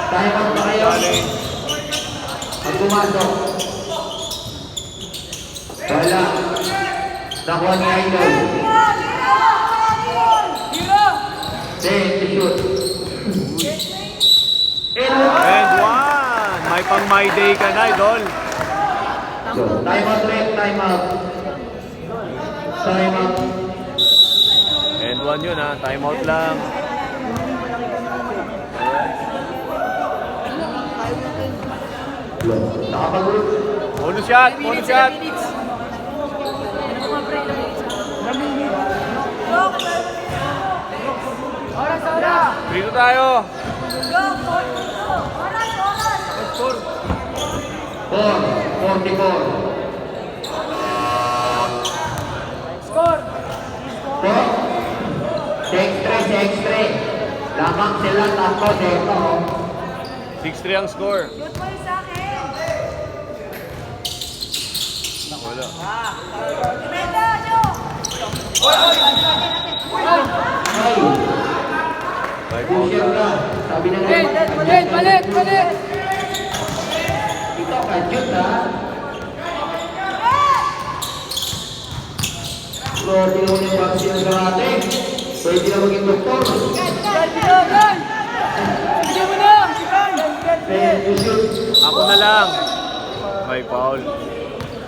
Time out pa kayo. Pag pumasok. Wala. Nakuha ni Idol. Then, to shoot. And one! May pang my day ka na, Idol. So, time out rep, time out. Time out. And one yun ha, time out lang. Nakapag-group. Bonus shot, bonus shot. Dito tayo. 4-44. Score! 6-3. Lamang sila tatlo dito. 6-3 ang score. Shoot mo yung sa akin! Wala. Ibenta nyo! Ay, pusher ka. Sabi na Balik! Ito ka, Jut ha. Lord, tinawin yung vaccine ng karate. Pwede na maging doktor. Bigyan mo na! Then, you shoot. Ako na lang. May foul.